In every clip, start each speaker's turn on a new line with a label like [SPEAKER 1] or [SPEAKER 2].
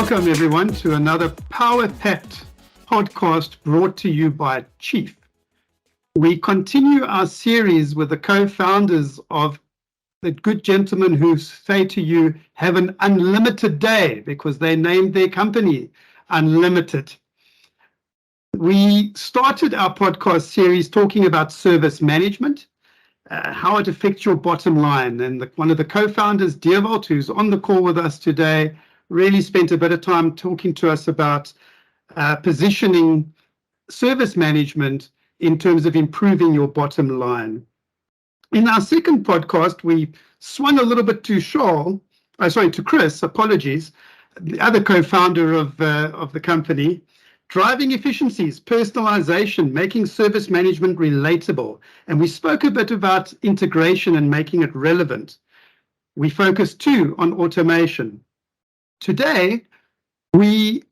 [SPEAKER 1] Welcome, everyone, to another power-packed podcast brought to you by Chief. We continue our series with the co-founders of the good gentlemen who say to you, have an unlimited day, because they named their company UnlimitIT. We started our podcast series talking about service management, how it affects your bottom line. And one of the co-founders, Dewald, who's on the call with us today, really spent a bit of time talking to us about positioning service management in terms of improving your bottom line. In our second podcast, we swung a little bit to Chris, apologies, the other co-founder of the company, driving efficiencies, personalization, making service management relatable. And we spoke a bit about integration and making it relevant. We focused too on automation. Today, we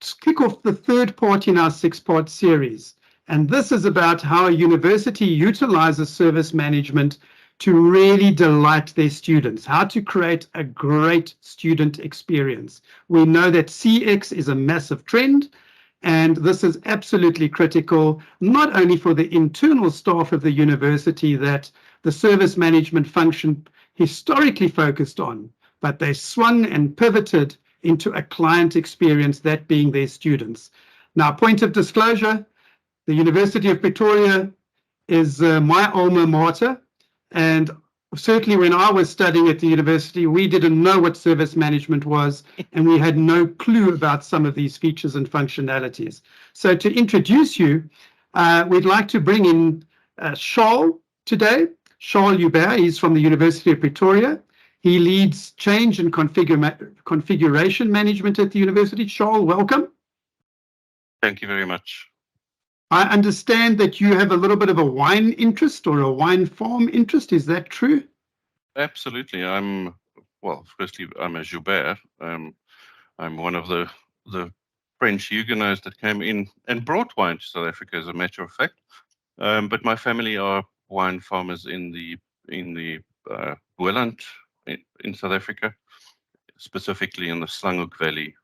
[SPEAKER 1] kick off the third part in our six-part series. And this is about how a university utilizes service management to really delight their students, how to create a great student experience. We know that CX is a massive trend, and this is absolutely critical, not only for the internal staff of the university that the service management function historically focused on, but they swung and pivoted into a client experience, that being their students. Now, point of disclosure, the University of Pretoria is my alma mater, and certainly when I was studying at the university, we didn't know what service management was, and we had no clue about some of these features and functionalities. So to introduce you, we'd like to bring in Charles today. Dewald du Plessis, he's from the University of Pretoria. He leads change and configuration management at the university. Charles, welcome.
[SPEAKER 2] Thank you very much.
[SPEAKER 1] I understand that you have a little bit of a wine interest or a wine farm interest. Is that true?
[SPEAKER 2] Absolutely. Firstly, I'm a Joubert. I'm one of the French Huguenots that came in and brought wine to South Africa, as a matter of fact. But my family are wine farmers in the Boland in South Africa, specifically in the Slangoek Valley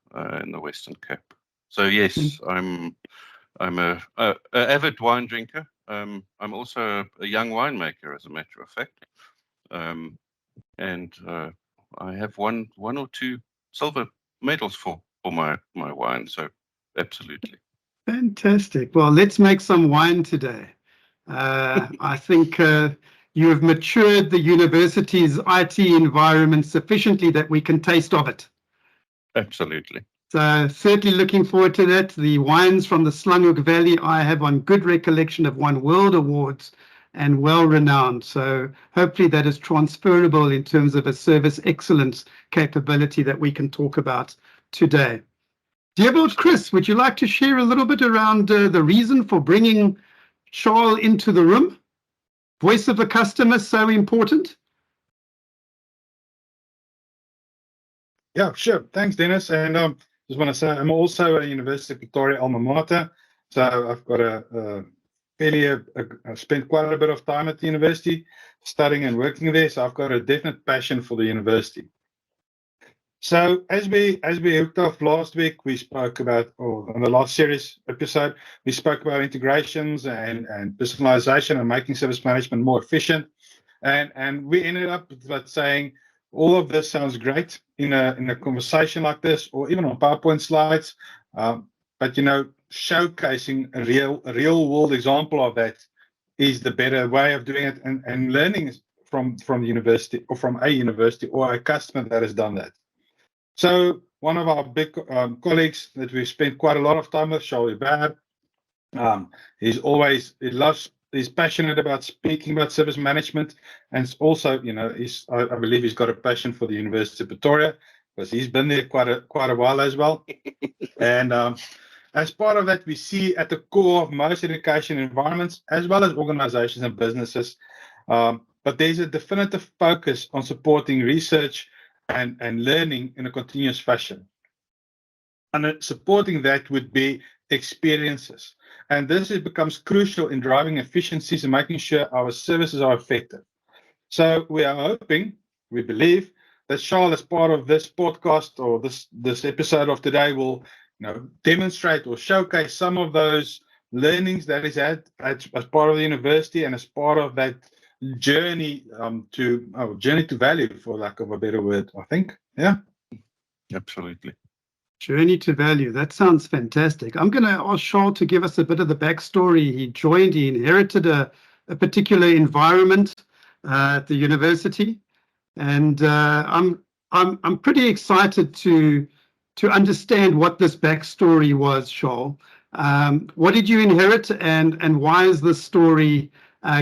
[SPEAKER 2] in the Western Cape. So yes, I'm a avid wine drinker. I'm also a young winemaker, as a matter of fact, and I have one or two silver medals for my wine. So absolutely.
[SPEAKER 1] Fantastic. Well, let's make some wine today. I think you have matured the university's IT environment sufficiently that we can taste of it.
[SPEAKER 2] Absolutely.
[SPEAKER 1] So certainly looking forward to that. The wines from the Slangoek Valley, I have on good recollection, have won world awards and well-renowned. So hopefully that is transferable in terms of a service excellence capability that we can talk about today. Dewald, Chris, would you like to share a little bit around the reason for bringing Charles into the room? Voice of the customer, so important.
[SPEAKER 3] Yeah, sure. Thanks, Dennis. And just want to say I'm also a University of Pretoria alma mater. So I've got I've spent quite a bit of time at the university studying and working there. So I've got a definite passion for the university. So as we hooked off last week, we spoke about, or on the last series episode, we spoke about integrations and personalization and making service management more efficient. And we ended up with saying, all of this sounds great in a conversation like this, or even on PowerPoint slides. But showcasing a real world example of that is the better way of doing it, and learning from the university, or from a university or a customer that has done that. So one of our big colleagues that we spent quite a lot of time with, Charles Joubert, he's passionate about speaking about service management, and also, I believe he's got a passion for the University of Pretoria, because he's been there quite a while as well. And as part of that, we see at the core of most education environments, as well as organizations and businesses, but there's a definitive focus on supporting research and learning in a continuous fashion. And supporting that would be experiences. And this becomes crucial in driving efficiencies and making sure our services are effective. So we are hoping, we believe, Charles, as part of this podcast or this episode of today, will demonstrate or showcase some of those learnings that is had as part of the university and as part of that journey to value, for lack of a better word, I think. Yeah.
[SPEAKER 2] Absolutely.
[SPEAKER 1] Journey to value. That sounds fantastic. I'm going to ask Charles to give us a bit of the backstory. He inherited a particular environment at the university, and I'm pretty excited to understand what this backstory was, Charles. What did you inherit, and why has this story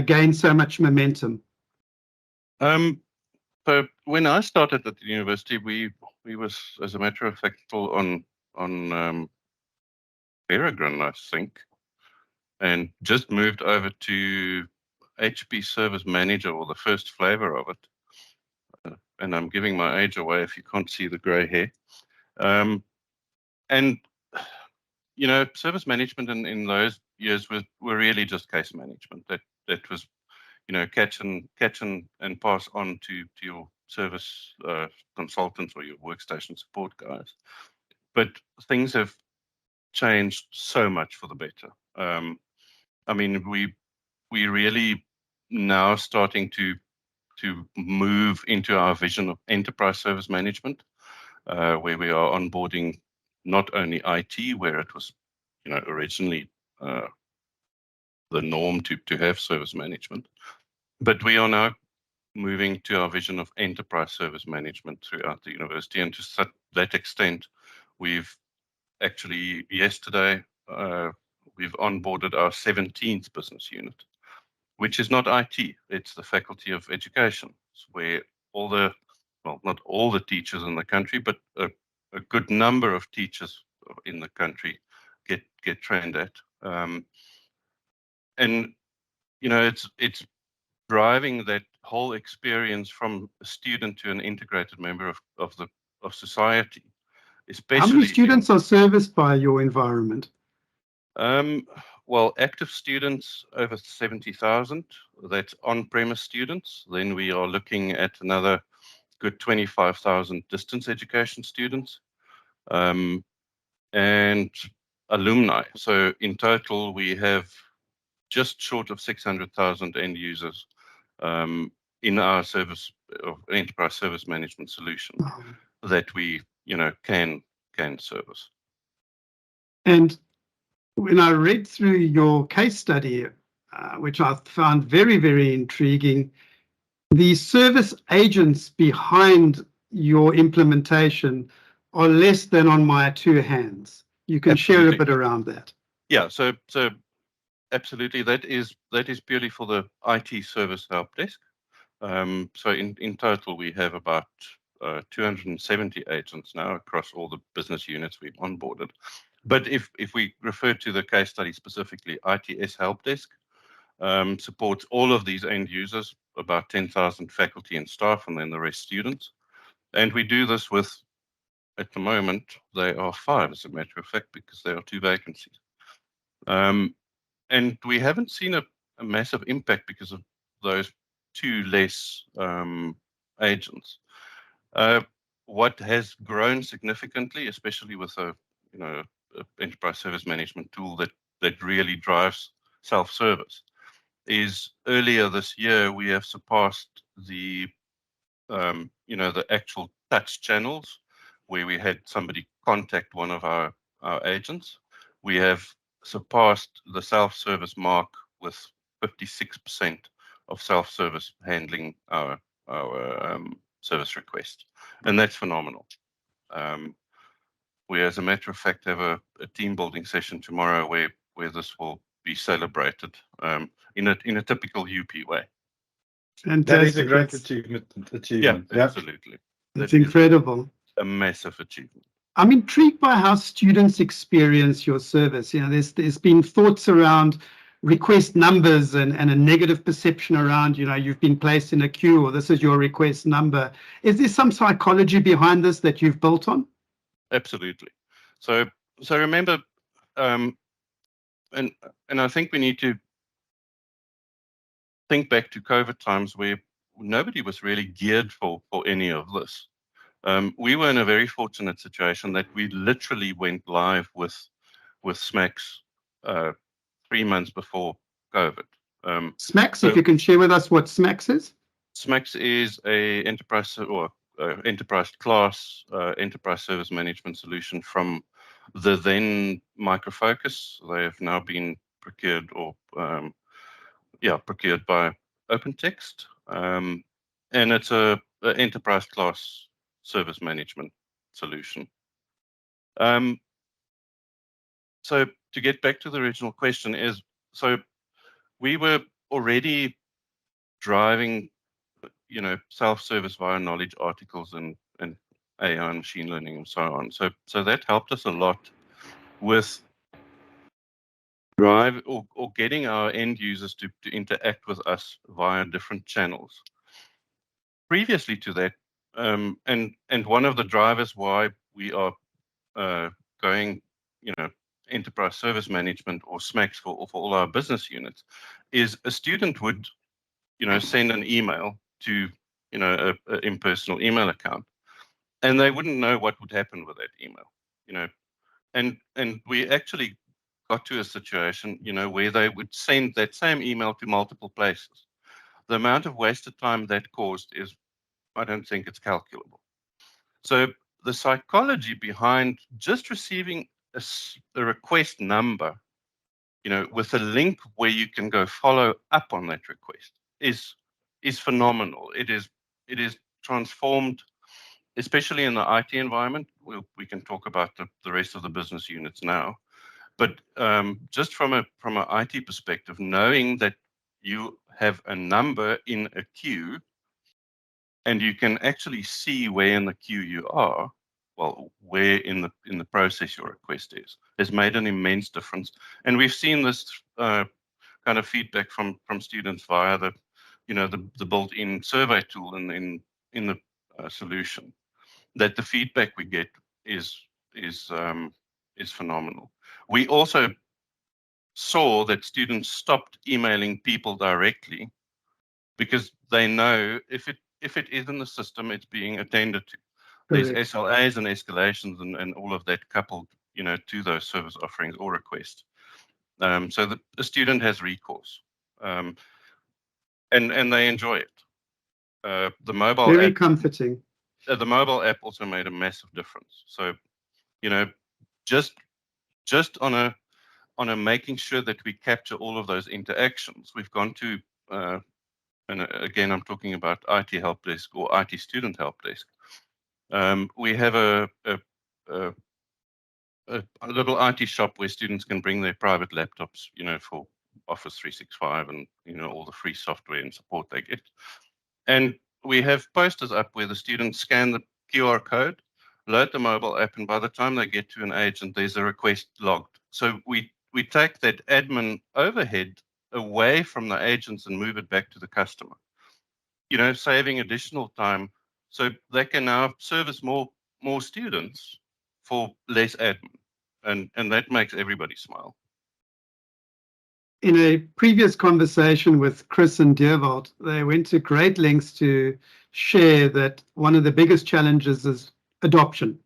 [SPEAKER 1] gained so much momentum?
[SPEAKER 2] So when I started at the university, we was, as a matter of fact, still on Peregrine, I think, and just moved over to HP Service Manager, or the first flavor of it. And I'm giving my age away if you can't see the grey hair. And service management in those years were really just case management. That was, catch and pass on to your service consultants or your workstation support guys. But things have changed so much for the better. I mean, we really now starting to move into our vision of enterprise service management, where we are onboarding not only IT, where it was, originally the norm to have service management, but we are now moving to our vision of enterprise service management throughout the university. And to that extent, we've actually yesterday we've onboarded our 17th business unit, which is not IT, it's the Faculty of Education, where not all the teachers in the country, but a good number of teachers in the country get trained at. And it's driving that whole experience from a student to an integrated member of society. Especially,
[SPEAKER 1] how many students are serviced by your environment?
[SPEAKER 2] Well, active students over 70,000. That's on-premise students. Then we are looking at another good 25,000 distance education students, and alumni. So in total, we have just short of 600,000 end users in our service of enterprise service management solution that we can service.
[SPEAKER 1] And when I read through your case study, which I found very, very intriguing, the service agents behind your implementation are less than on my two hands. You can
[SPEAKER 2] Absolutely.
[SPEAKER 1] share a bit around that.
[SPEAKER 2] Yeah, so absolutely, that is purely for the IT service help desk. So in total, we have about 270 agents now across all the business units we've onboarded. But if we refer to the case study specifically, ITS Help Desk supports all of these end users, about 10,000 faculty and staff, and then the rest students. And we do this with, at the moment, they are 5, as a matter of fact, because there are 2 vacancies. And we haven't seen a massive impact because of those 2 less agents. What has grown significantly, especially with a enterprise service management tool that really drives self-service, is earlier this year we have surpassed the the actual touch channels where we had somebody contact one of our agents. We have surpassed the self-service mark with 56% of self-service handling our service request, and that's phenomenal. We, as a matter of fact, have a team building session tomorrow where this will be celebrated in a typical UP way.
[SPEAKER 1] Fantastic.
[SPEAKER 3] That is a great achievement.
[SPEAKER 2] Yeah, absolutely.
[SPEAKER 1] That's incredible.
[SPEAKER 2] A massive achievement.
[SPEAKER 1] I'm intrigued by how students experience your service. There's been thoughts around request numbers and a negative perception around, you've been placed in a queue or this is your request number. Is there some psychology behind this that you've built on?
[SPEAKER 2] Absolutely. So remember, and I think we need to think back to COVID times where nobody was really geared for any of this. We were in a very fortunate situation that we literally went live with SMAX 3 months before COVID.
[SPEAKER 1] SMAX, if you can share with us what SMAX is.
[SPEAKER 2] SMAX is a enterprise or enterprise class enterprise service management solution from the then Micro Focus. They have now been procured or procured by OpenText, and it's a enterprise class service management solution. So to get back to the original question is, so we were already driving, self-service via knowledge articles and AI and machine learning and so on. So that helped us a lot with drive or getting our end users to interact with us via different channels. Previously to that, and one of the drivers why we are going, enterprise service management or SMAX for all our business units, is a student would, send an email to, an impersonal email account, and they wouldn't know what would happen with that email, and we actually got to a situation, where they would send that same email to multiple places. The amount of wasted time that caused is, I don't think it's calculable. So the psychology behind just receiving a request number, with a link where you can go follow up on that request is phenomenal. It is transformed, especially in the IT environment. We can talk about the rest of the business units now, but just from an IT perspective, knowing that you have a number in a queue and you can actually see where in the queue you are, well, where in the process your request is, has made an immense difference. And we've seen this kind of feedback from students via the built-in survey tool in the solution, that the feedback we get is phenomenal. We also saw that students stopped emailing people directly because they know if it is in the system, it's being attended to. There's SLAs and escalations and all of that coupled, to those service offerings or requests. So the student has recourse, and they enjoy it. The mobile
[SPEAKER 1] very
[SPEAKER 2] app,
[SPEAKER 1] comforting.
[SPEAKER 2] The mobile app also made a massive difference. So, just on a making sure that we capture all of those interactions, we've gone to, and again, I'm talking about IT help desk or IT student help desk. We have a little IT shop where students can bring their private laptops, for Office 365 and, all the free software and support they get. And we have posters up where the students scan the QR code, load the mobile app, and by the time they get to an agent, there's a request logged. So we take that admin overhead away from the agents and move it back to the customer, saving additional time so they can now service more students for less admin. And that makes everybody smile.
[SPEAKER 1] In a previous conversation with Chris and Dewald, they went to great lengths to share that one of the biggest challenges is adoption.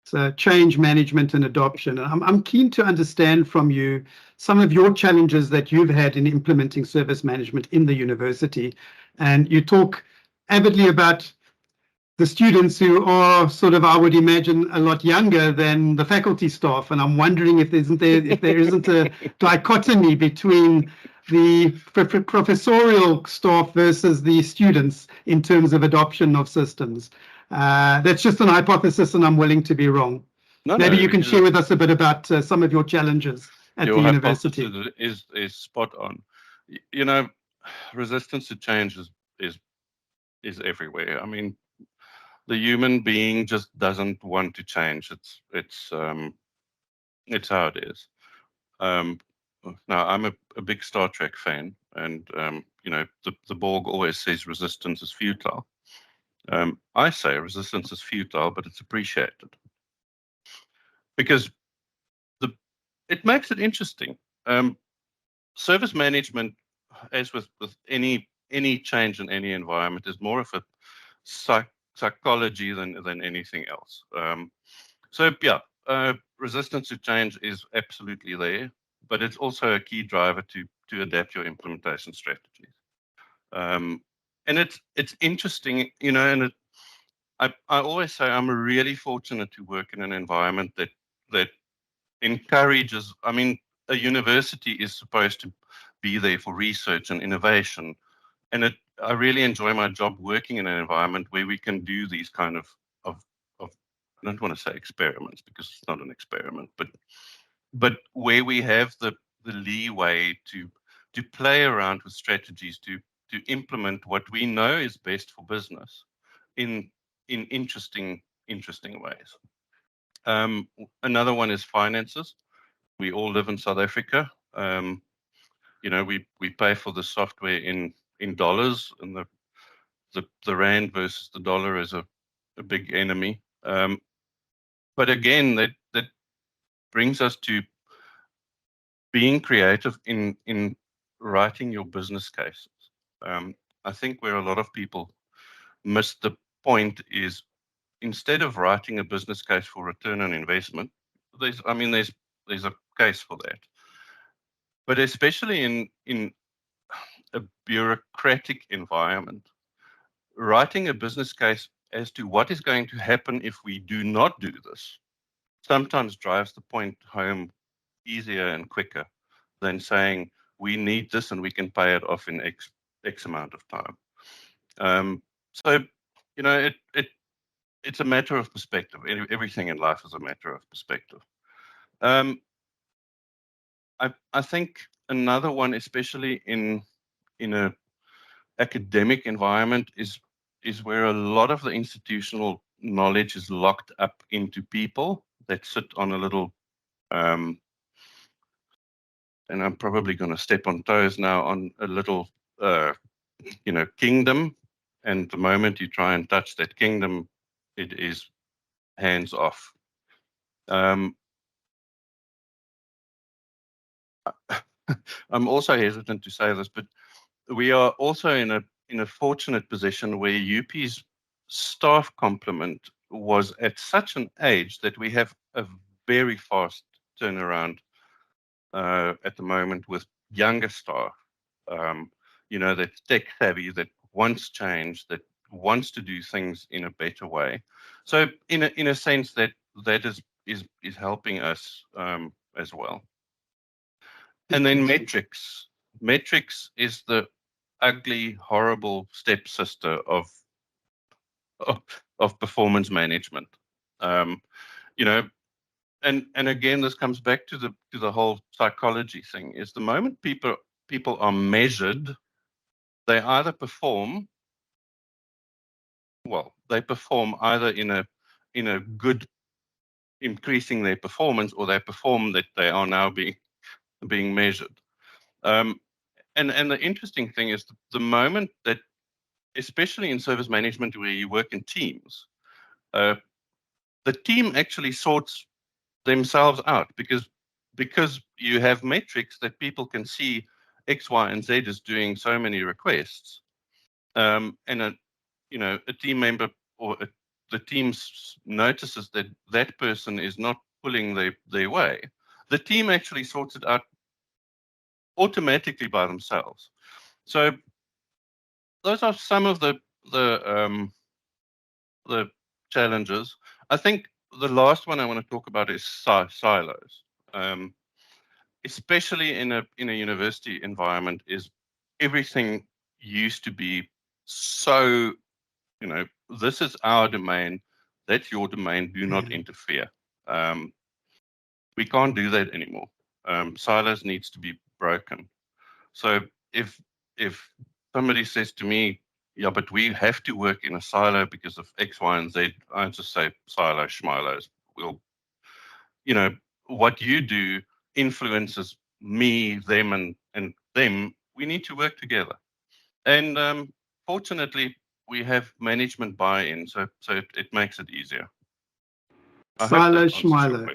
[SPEAKER 1] So change management and adoption. And I'm keen to understand from you some of your challenges that you've had in implementing service management in the university. And you talk avidly about the students who are sort of, I would imagine, a lot younger than the faculty staff. And I'm wondering if there isn't a dichotomy between the professorial staff versus the students in terms of adoption of systems. That's just an hypothesis, and I'm willing to be wrong. Maybe you can share with us a bit about some of your challenges at the university.
[SPEAKER 2] Your hypothesis is spot on. Resistance to change is everywhere. I mean, the human being just doesn't want to change. It's how it is. Now, I'm a big Star Trek fan, and the Borg always says resistance is futile. I say resistance is futile, but it's appreciated because it makes it interesting. Service management, as with any change in any environment, is more of a psychology than anything else. So yeah, resistance to change is absolutely there, but it's also a key driver to adapt your implementation strategies. And it's interesting, and I always say I'm really fortunate to work in an environment that encourages. I mean, a university is supposed to be there for research and innovation, and I really enjoy my job working in an environment where we can do these kind of I don't want to say experiments because it's not an experiment, but where we have the leeway to play around with strategies to implement what we know is best for business in interesting ways. Another one is finances. We all live in South Africa. We pay for the software in dollars, and the rand versus the dollar is a big enemy. But again, that brings us to being creative in writing your business cases. I think where a lot of people miss the point is, instead of writing a business case for return on investment, there's a case for that. But especially in a bureaucratic environment, writing a business case as to what is going to happen if we do not do this sometimes drives the point home easier and quicker than saying we need this and we can pay it off in X amount of time. So it's a matter of perspective. Everything in life is a matter of perspective. I think another one, especially in a academic environment, is where a lot of the institutional knowledge is locked up into people that sit on a little, and I'm probably going to step on toes now, on a little, kingdom. And the moment you try and touch that kingdom, it is hands off. I'm also hesitant to say this, but we are also in a fortunate position where UP's staff complement was at such an age that we have a very fast turnaround at the moment with younger staff, that's tech savvy, that wants change, that wants to do things in a better way. So in a sense that is helping us as well. And then metrics. Metrics is the ugly, horrible stepsister of performance management. And again, this comes back to the whole psychology thing. Is the moment people are measured, they either perform well. They perform either in a good, increasing their performance, or they perform that they are now being measured. And the interesting thing is the moment that, especially in service management where you work in teams, the team actually sorts themselves out because you have metrics that people can see X, Y, and Z is doing so many requests, and a team member or the team notices that person is not pulling their way. The team actually sorts it out automatically by themselves. So those are some of the challenges. I think the last one I want to talk about is silos. Especially in a university environment, is everything used to be so, this is our domain, that's your domain, do not interfere. We can't do that anymore. Silos needs to be broken. So if somebody says to me, yeah, but we have to work in a silo because of X, Y, and Z, I just say silo, schmilos. What you do influences me, them, and them. We need to work together. And fortunately, we have management buy-in, so it makes it easier.
[SPEAKER 1] Silo, schmilo.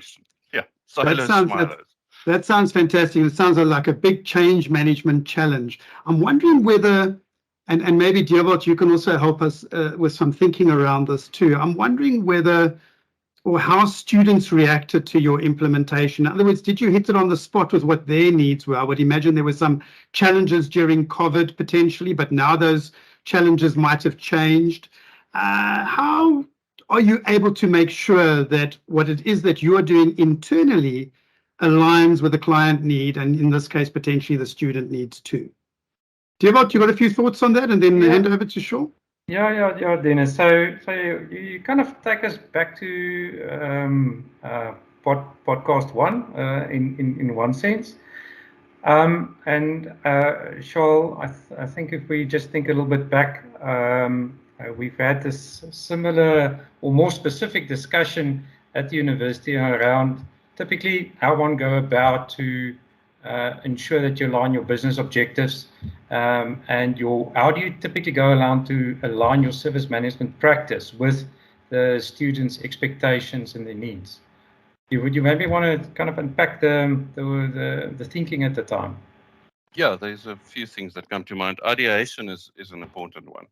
[SPEAKER 2] Yeah, silo, schmilos.
[SPEAKER 1] That sounds fantastic. It sounds like a big change management challenge. I'm wondering whether and maybe Dewald, you can also help us with some thinking around this too. I'm wondering whether or how students reacted to your implementation. In other words, did you hit it on the spot with what their needs were? I would imagine there were some challenges during COVID potentially, but now those challenges might have changed. How are you able to make sure that what it is that you're doing internally aligns with the client need, and in this case, potentially the student needs too? Dewald, you got a few thoughts on that, and then hand over to Shaw?
[SPEAKER 4] Yeah, Dennis. So you kind of take us back to podcast one in one sense. And Shaw, I think if we just think a little bit back, we've had this similar or more specific discussion at the university around typically how one go about to ensure that you align your business objectives, and how do you typically go around to align your service management practice with the students' expectations and their needs. Would you maybe want to kind of unpack the thinking at the time?
[SPEAKER 2] Yeah, there's a few things that come to mind. Ideation is an important one.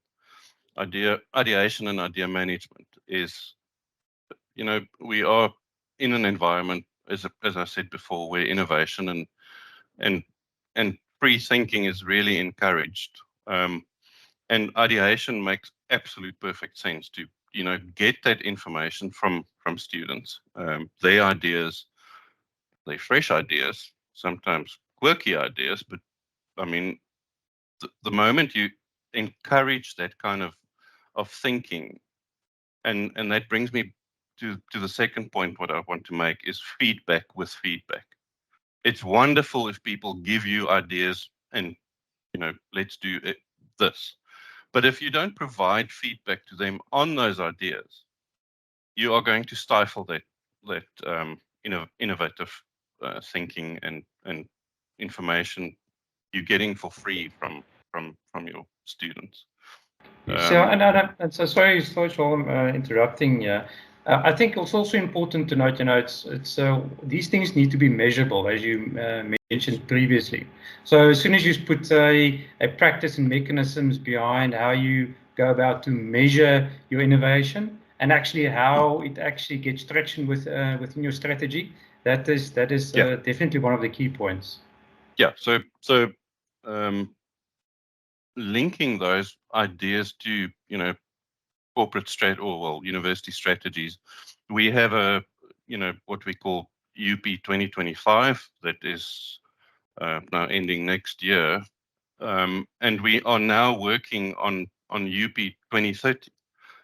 [SPEAKER 2] Ideation and idea management is, we are in an environment, as I said before, where innovation and free thinking is really encouraged. And ideation makes absolute perfect sense to, get that information from students, their ideas, their fresh ideas, sometimes quirky ideas. But I mean, the moment you encourage that kind of thinking, and that brings me to the second point, what I want to make is feedback with feedback. It's wonderful if people give you ideas and, let's do this. But if you don't provide feedback to them on those ideas, you are going to stifle that innovative thinking and information you're getting for free from your students.
[SPEAKER 4] So sorry, Shaw, interrupting. Yeah, I think it's also important to note, it's these things need to be measurable, as you mentioned previously. So as soon as you put a practice and mechanisms behind how you go about to measure your innovation and actually how it actually gets traction within your strategy, that is definitely one of the key points.
[SPEAKER 2] Yeah. So linking those ideas to, corporate university strategies. We have what we call UP 2025 that is now ending next year. And we are now working on UP 2030.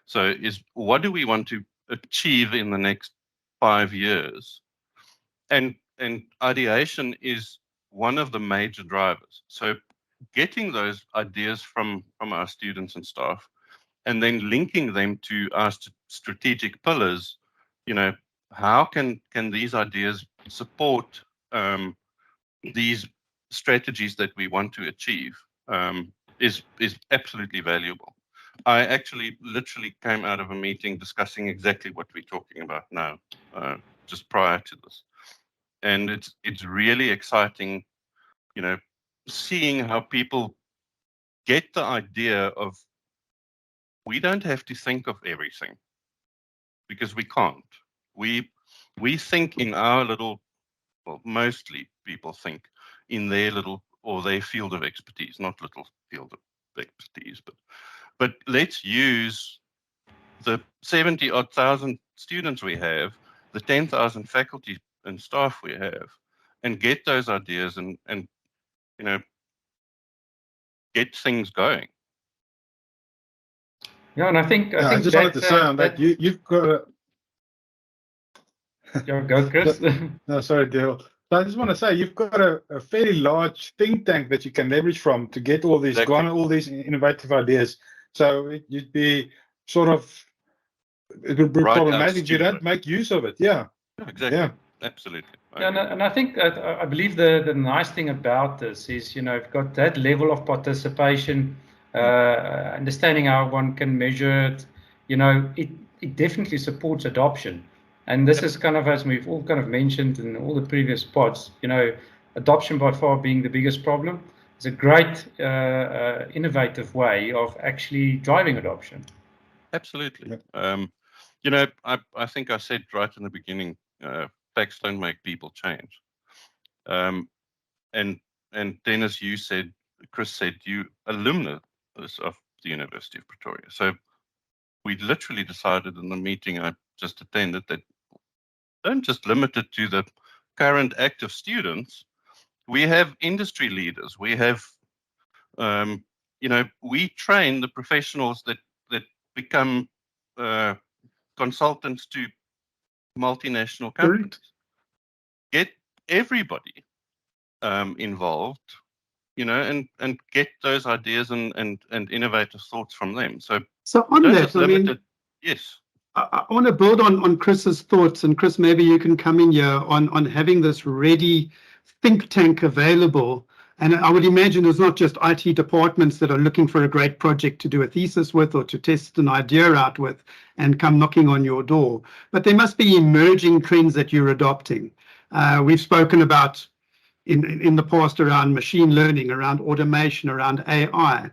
[SPEAKER 2] So what do we want to achieve in the next 5 years? And ideation is one of the major drivers. So getting those ideas from our students and staff, and then linking them to our strategic pillars, how can these ideas support these strategies that we want to achieve, is absolutely valuable. I actually literally came out of a meeting discussing exactly what we're talking about now, just prior to this. And it's really exciting, seeing how people get the idea of, we don't have to think of everything, because we can't. We think in our little, well, mostly people think in their little or their field of expertise, not little field of expertise, but let's use the 70,000 students we have, the 10,000 faculty and staff we have, and get those ideas and get things going.
[SPEAKER 4] Yeah, and I think
[SPEAKER 3] I just wanted to say on that you've got
[SPEAKER 4] go, Chris.
[SPEAKER 3] No, sorry, Dale. So I just want to say you've got a fairly large think tank that you can leverage from to get all these all these innovative ideas. So it would be problematic if you don't make use of it. Yeah.
[SPEAKER 2] Exactly. Yeah. Absolutely.
[SPEAKER 4] And I think I believe the nice thing about this is, you've got that level of participation, understanding how one can measure it. It definitely supports adoption. And this is kind of, as we've all kind of mentioned in all the previous pods, adoption by far being the biggest problem. a great innovative way of actually driving adoption.
[SPEAKER 2] Absolutely. You know, I think I said right in the beginning, facts don't make people change. And Dennis, Chris said, you alumnus of the University of Pretoria. So we literally decided in the meeting I just attended that don't just limit it to the current active students. We have industry leaders. We have, you know, we train the professionals that become consultants to multinational companies. Get everybody involved, you know, and get those ideas and innovative thoughts from them. So
[SPEAKER 1] on that, I mean,
[SPEAKER 2] yes.
[SPEAKER 1] I want to build on Chris's thoughts, and Chris, maybe you can come in here on having this ready think tank available. And I would imagine it's not just IT departments that are looking for a great project to do a thesis with or to test an idea out with and come knocking on your door, but there must be emerging trends that you're adopting. We've spoken about in the past around machine learning, around automation, around AI.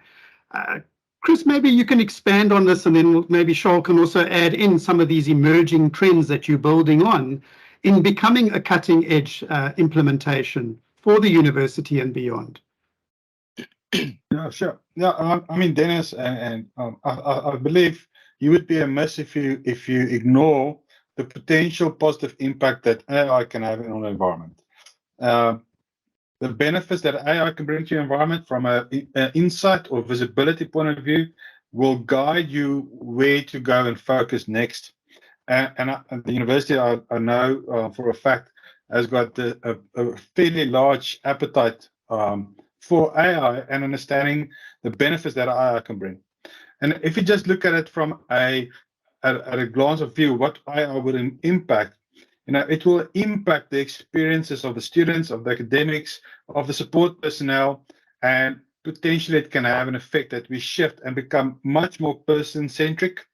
[SPEAKER 1] Chris, maybe you can expand on this, and then maybe Charles can also add in some of these emerging trends that you're building on in becoming a cutting edge implementation for the university and beyond.
[SPEAKER 3] Yeah, sure. Yeah, I mean, Dennis, and I believe you would be amiss if you ignore the potential positive impact that AI can have in our environment. The benefits that AI can bring to your environment from an insight or visibility point of view will guide you where to go and focus next. And the university, I know for a fact, has got a fairly large appetite for AI and understanding the benefits that AI can bring. And if you just look at it from at a glance of view, what AI would impact, you know, it will impact the experiences of the students, of the academics, of the support personnel, and potentially it can have an effect that we shift and become much more person-centric.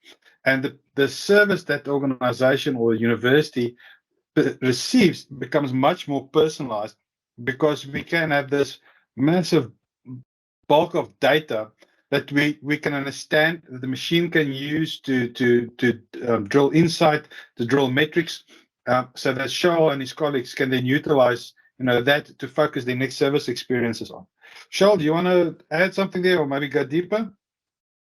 [SPEAKER 3] And the service that the organization or the university receives becomes much more personalized, because we can have this massive bulk of data that we can understand, that the machine can use to drill insight, to drill metrics, so that Charles and his colleagues can then utilize, you know, that to focus their next service experiences on. Charles, do you want to add something there, or maybe go deeper?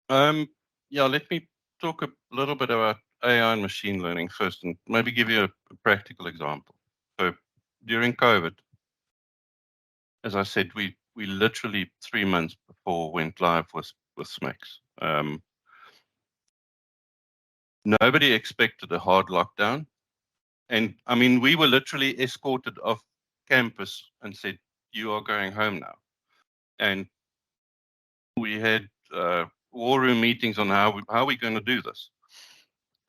[SPEAKER 2] Yeah, let me talk a little bit about AI and machine learning first, and maybe give you a practical example. So during COVID, as I said, we literally 3 months before went live with SMACs. Nobody expected a hard lockdown. And I mean, we were literally escorted off campus and said, you are going home now. And we had war room meetings on how we're going to do this.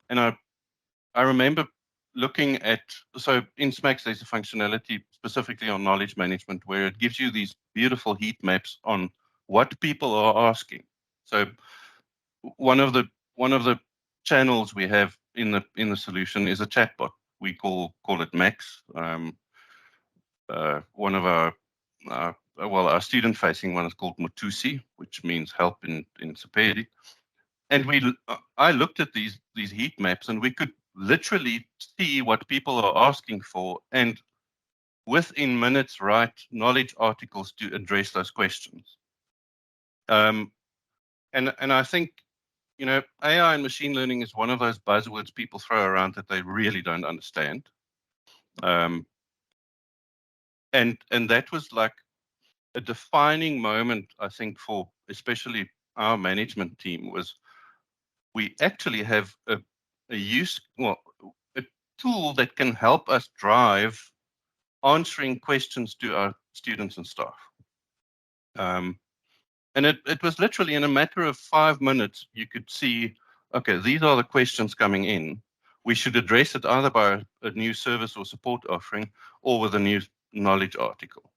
[SPEAKER 2] And I remember looking at, so in SMACs, there's a functionality specifically on knowledge management where it gives you these beautiful heat maps on what people are asking. So one of the channels we have in the solution is a chatbot. We call it Max. One of our student-facing one is called Mutusi, which means help in Sepedi. And I looked at these heat maps, and we could literally see what people are asking for, and within minutes write knowledge articles to address those questions. And I think, you know, AI and machine learning is one of those buzzwords people throw around that they really don't understand. And that was like a defining moment, I think, for especially our management team, was we actually have a tool that can help us drive answering questions to our students and staff. And it was literally in a matter of 5 minutes, you could see, okay, these are the questions coming in. We should address it either by a new service or support offering, or with a new knowledge article.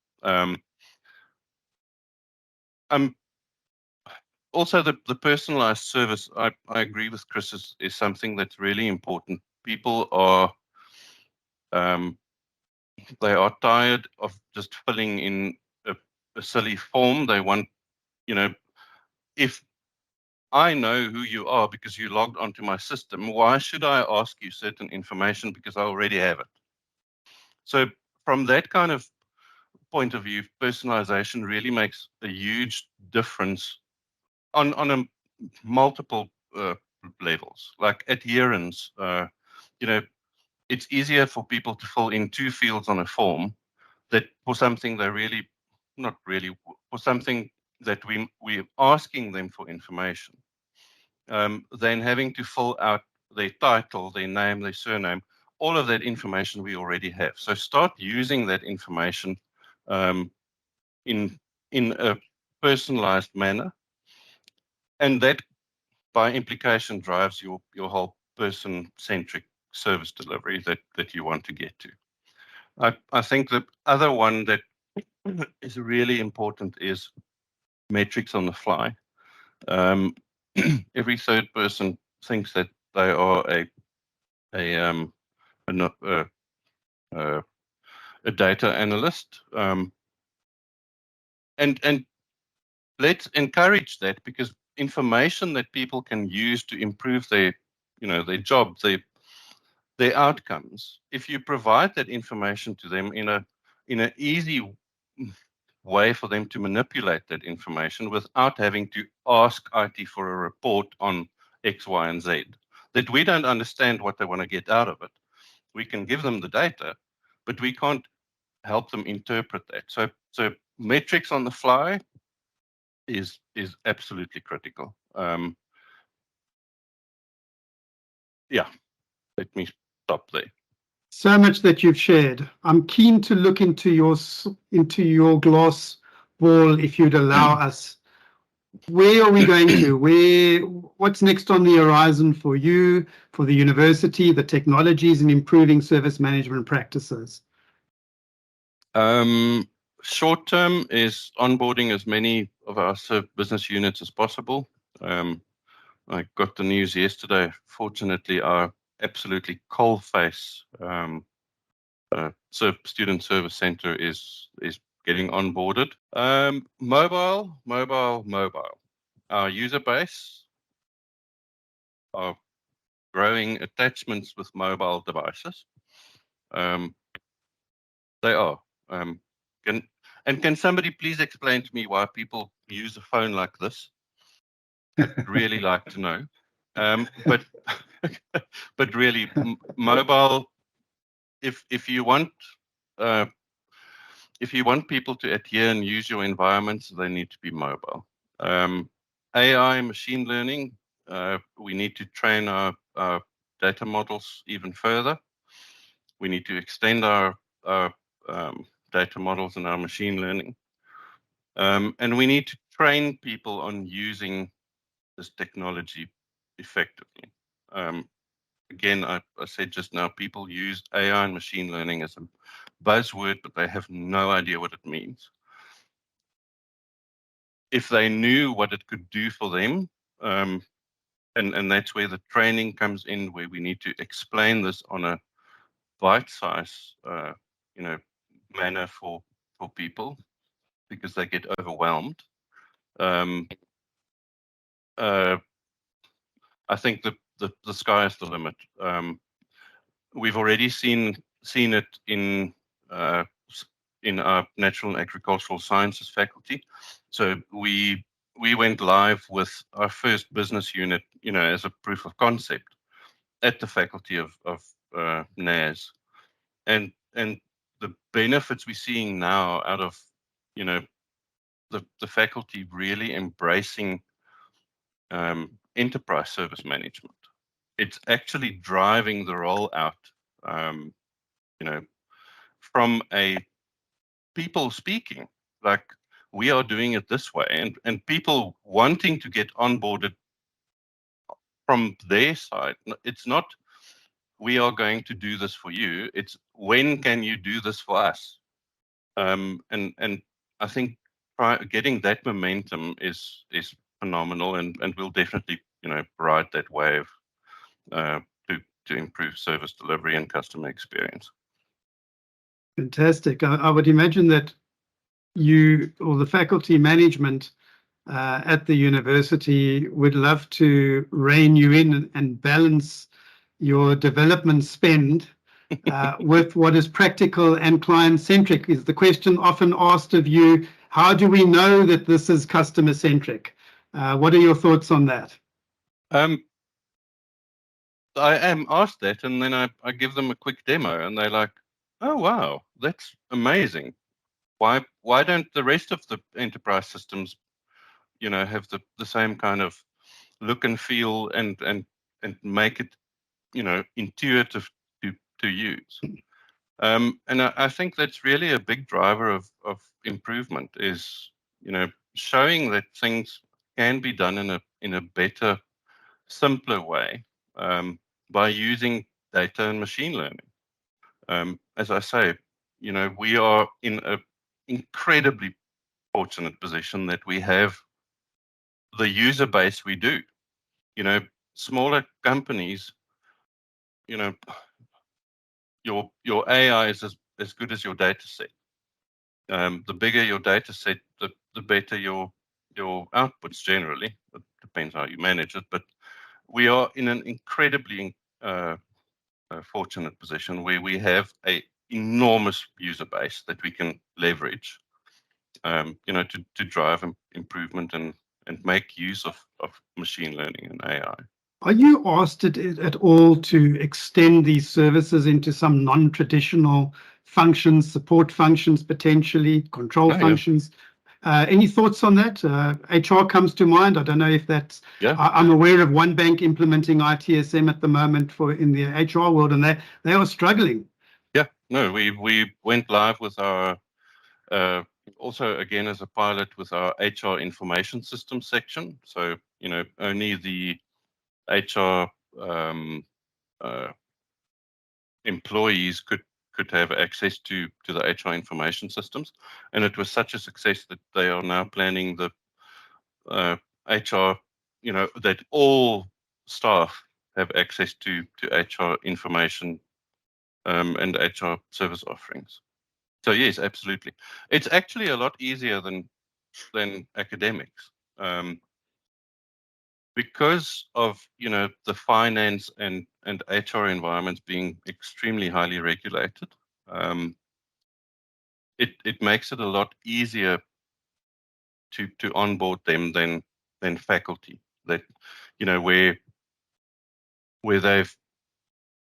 [SPEAKER 2] Also, the personalized service, I agree with Chris, is something that's really important. People are they are tired of just filling in a silly form. They want, if I know who you are because you logged onto my system, why should I ask you certain information because I already have it? So from that kind of point of view, personalization really makes a huge difference on a multiple levels, like adherence. It's easier for people to fill in 2 fields on a form that for something they really, not really, for something that we're asking them for information, than having to fill out their title, their name, their surname, all of that information we already have. So start using that information in a personalized manner, and that by implication drives your whole person-centric service delivery that you want to get to. I think the other one that is really important is metrics on the fly. Every third person thinks that they are a data analyst, and let's encourage that, because information that people can use to improve their job, their outcomes. If you provide that information to them in an easy way for them to manipulate that information without having to ask IT for a report on X, Y, and Z, that we don't understand what they want to get out of it. We can give them the data, but we can't help them interpret that. So metrics on the fly is absolutely critical. Let me stop there.
[SPEAKER 1] So much that you've shared. I'm keen to look into your glass ball, if you'd allow us. Where are we going to? What's next on the horizon for you, for the university, the technologies, and improving service management practices?
[SPEAKER 2] Short term is onboarding as many of our business units as possible. I got the news yesterday. Fortunately, our absolutely coalface student service center is getting onboarded. Mobile. Our user base are growing attachments with mobile devices. They are. Can somebody please explain to me why people use a phone like this? I'd really like to know. But really, mobile. If you want people to adhere and use your environments, they need to be mobile. AI, machine learning. We need to train our data models even further. We need to extend our data models and our machine learning. And we need to train people on using this technology effectively. Again, I said just now, people use AI and machine learning as a buzzword, but they have no idea what it means. If they knew what it could do for them, and that's where the training comes in, where we need to explain this on a bite-size, manner for people, because they get overwhelmed. I think the sky is the limit. We've already seen it in our natural and agricultural sciences faculty. So we went live with our first business unit, as a proof of concept at the faculty of NAS, and the benefits we're seeing now out of the faculty really embracing enterprise service management. It's actually driving the rollout, from a people speaking, like, we are doing it this way, and people wanting to get onboarded from their side. It's not, we are going to do this for you. It's, when can you do this for us? And I think getting that momentum is phenomenal, and we'll definitely ride that wave to improve service delivery and customer experience.
[SPEAKER 1] Fantastic. I would imagine that you or the faculty management at the university would love to rein you in and balance your development spend with what is practical and client-centric. Is the question often asked of you, how do we know that this is customer-centric? What are your thoughts on that?
[SPEAKER 2] I am asked that, and then I give them a quick demo, and they're like, "Oh wow, that's amazing. Why don't the rest of the enterprise systems, have the same kind of look and feel and make it, intuitive to use?" And I think that's really a big driver of improvement is, showing that things can be done in a better, simpler way by using data and machine learning. As I say, we are in an incredibly fortunate position that we have the user base we do. Smaller companies, your AI is as good as your data set. The bigger your data set, the better your outputs generally. It depends how you manage it, but we are in an incredibly fortunate position where we have a enormous user base that we can leverage, to drive improvement and make use of machine learning and AI.
[SPEAKER 1] Are you asked at all to extend these services into some non-traditional functions, support functions, potentially control functions? Yeah. Any thoughts on that? HR comes to mind. I don't know if that's. Yeah. I'm aware of one bank implementing ITSM at the moment in the HR world, and they are struggling.
[SPEAKER 2] Yeah. No, we went live with our also again as a pilot with our HR information system section. So only the HR employees could have access to the HR information systems, and it was such a success that they are now planning the HR, that all staff have access to HR information and HR service offerings. So yes, absolutely. It's actually a lot easier than academics. Because of the finance and HR environments being extremely highly regulated, it makes it a lot easier to onboard them than faculty that where they've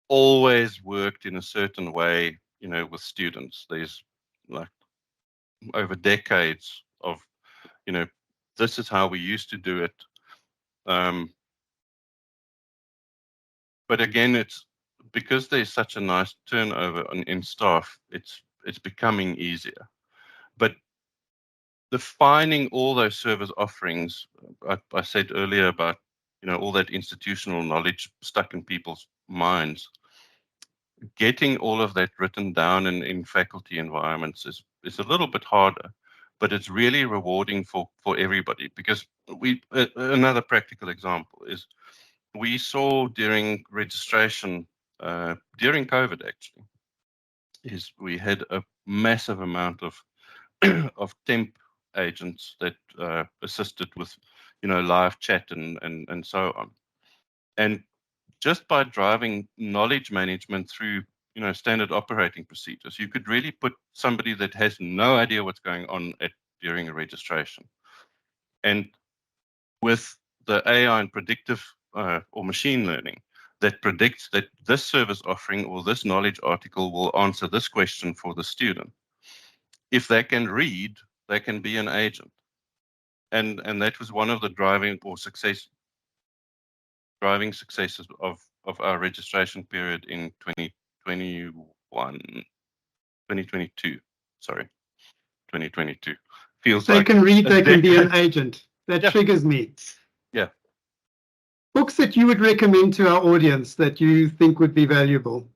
[SPEAKER 2] always worked in a certain way with students. There's like over decades of this is how we used to do it. But again, it's because there's such a nice turnover in staff, it's becoming easier. But defining all those service offerings, I said earlier about all that institutional knowledge stuck in people's minds. Getting all of that written down in faculty environments is a little bit harder, but it's really rewarding for everybody, because another practical example is we saw during registration, during COVID actually, is we had a massive amount of of temp agents that assisted with live chat and so on. And just by driving knowledge management through standard operating procedures, you could really put somebody that has no idea what's going on during a registration. And with the AI and predictive or machine learning that predicts that this service offering or this knowledge article will answer this question for the student. If they can read, they can be an agent. And that was one of the driving successes of our registration period in 2022. Sorry, 2022. Feels
[SPEAKER 1] they
[SPEAKER 2] like
[SPEAKER 1] can read, they can be an agent. That triggers me.
[SPEAKER 2] Yeah.
[SPEAKER 1] Books that you would recommend to our audience that you think would be valuable?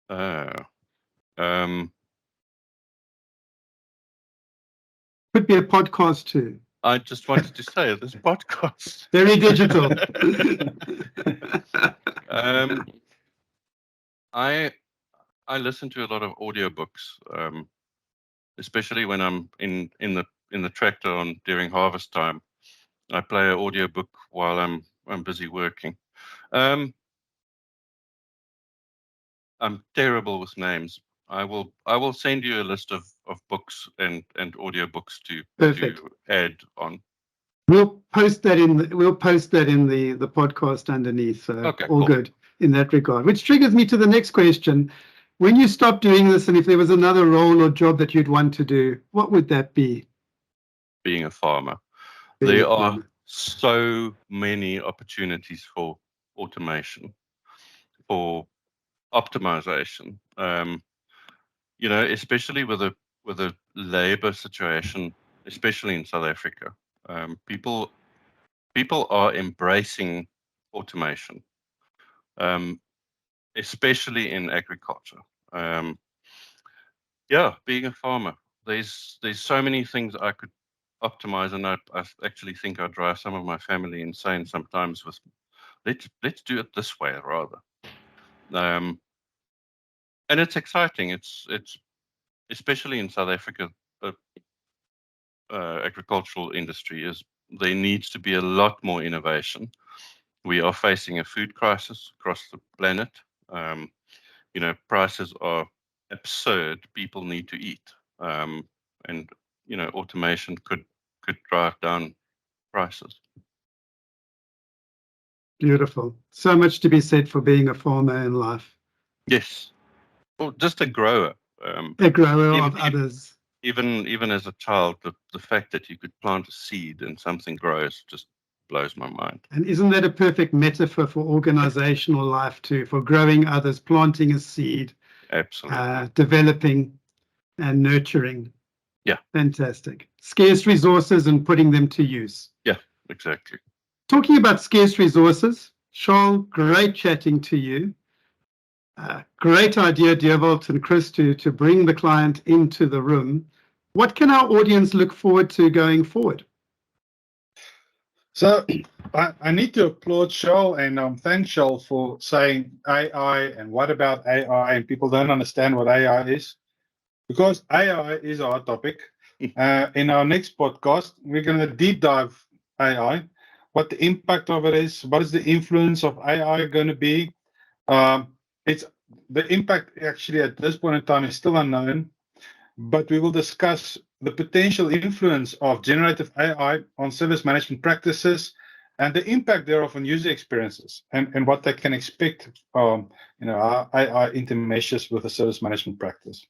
[SPEAKER 1] Could be a podcast too.
[SPEAKER 2] I just wanted to say this podcast.
[SPEAKER 1] Very digital.
[SPEAKER 2] I listen to a lot of audiobooks. especially when I'm in the tractor during harvest time. I play an audio book while I'm busy working. I'm terrible with names. I will send you a list of books and audio books to add on.
[SPEAKER 1] We'll post that in the podcast underneath.
[SPEAKER 2] Okay,
[SPEAKER 1] all
[SPEAKER 2] cool.
[SPEAKER 1] Good in that regard. Which triggers me to the next question. When you stop doing this, and if there was another role or job that you'd want to do, what would that be?
[SPEAKER 2] Being a farmer.
[SPEAKER 1] Being
[SPEAKER 2] There
[SPEAKER 1] a
[SPEAKER 2] are
[SPEAKER 1] farmer.
[SPEAKER 2] so many opportunities for automation, for optimization. Especially with a labor situation, especially in South Africa, people are embracing automation, especially in agriculture. Being a farmer, there's so many things I could optimize, and I actually think I drive some of my family insane sometimes with let's do it this way rather. And it's exciting. It's especially in South Africa, the agricultural industry there needs to be a lot more innovation. We are facing a food crisis across the planet. Prices are absurd. People need to eat, and automation could drive down prices.
[SPEAKER 1] Beautiful. So much to be said for being a farmer in life.
[SPEAKER 2] Yes, or just a grower.
[SPEAKER 1] A grower of others.
[SPEAKER 2] Even as a child, the fact that you could plant a seed and something grows just blows my mind.
[SPEAKER 1] And isn't that a perfect metaphor for organizational life too, for growing others, planting a seed,
[SPEAKER 2] Absolutely.
[SPEAKER 1] Developing and nurturing.
[SPEAKER 2] Yeah.
[SPEAKER 1] Fantastic. Scarce resources and putting them to use.
[SPEAKER 2] Yeah, exactly.
[SPEAKER 1] Talking about scarce resources, Charles, great chatting to you. Great idea, Dewald and Chris, to bring the client into the room. What can our audience look forward to going forward?
[SPEAKER 3] So I need to applaud Charles and thank Charles for saying AI and what about AI, and people don't understand what AI is, because AI is our topic. In our next podcast, we're going to deep dive AI, what the impact of it is, what is the influence of AI going to be. It's the impact actually at this point in time is still unknown, but we will discuss the potential influence of generative AI on service management practices and the impact thereof on user experiences and what they can expect how AI intermeshes with a service management practice.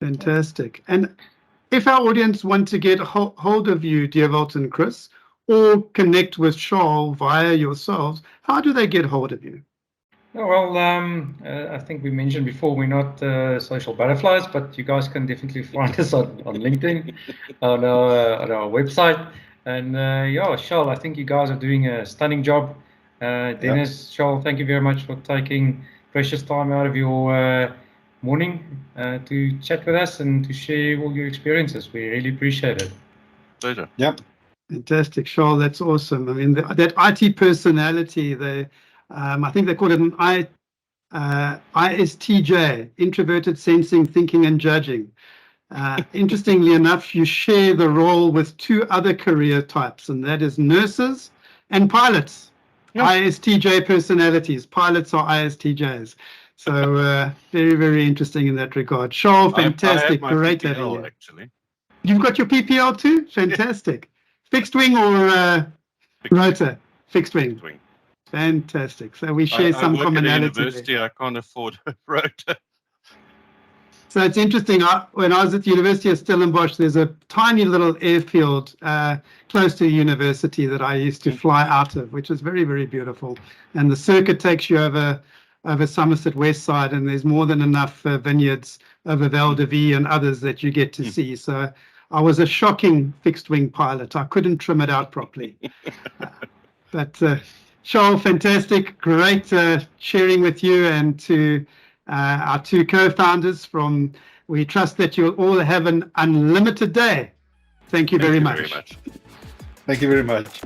[SPEAKER 1] Fantastic. And if our audience want to get hold of you, Dewald and Chris, or connect with Charles via yourselves, how do they get hold of you?
[SPEAKER 4] Well, I think we mentioned before, we're not social butterflies, but you guys can definitely find us on LinkedIn, on our website. And Charles, I think you guys are doing a stunning job. Dennis, Charles, thank you very much for taking precious time out of your morning to chat with us and to share all your experiences. We really appreciate it.
[SPEAKER 2] Pleasure.
[SPEAKER 3] Yep.
[SPEAKER 1] Fantastic, Charles. That's awesome. I mean, that IT personality, I think they call it an ISTJ, introverted, sensing, thinking, and judging. Interestingly enough, you share the role with two other career types, and that is nurses and pilots. Yep. ISTJ personalities. Pilots are ISTJs. So very, very interesting in that regard. Charles, fantastic. Great having you.
[SPEAKER 2] Actually.
[SPEAKER 1] You've got your PPL too? Fantastic. Fixed wing or rotor? Fixed wing.
[SPEAKER 2] Fixed wing.
[SPEAKER 1] Fantastic. So we share some commonality.
[SPEAKER 2] At university, I can't afford a rotor.
[SPEAKER 1] So it's interesting. When I was at the University of Stellenbosch, there's a tiny little airfield close to the university that I used to fly out of, which is very, very beautiful. And the circuit takes you over Somerset West Side, and there's more than enough vineyards over Val de Vie and others that you get to see. So I was a shocking fixed wing pilot. I couldn't trim it out properly. But Charles, fantastic. Great sharing with you and to our two co-founders from, we trust that you'll all have an unlimited day. Thank you very much.
[SPEAKER 3] Thank you very much.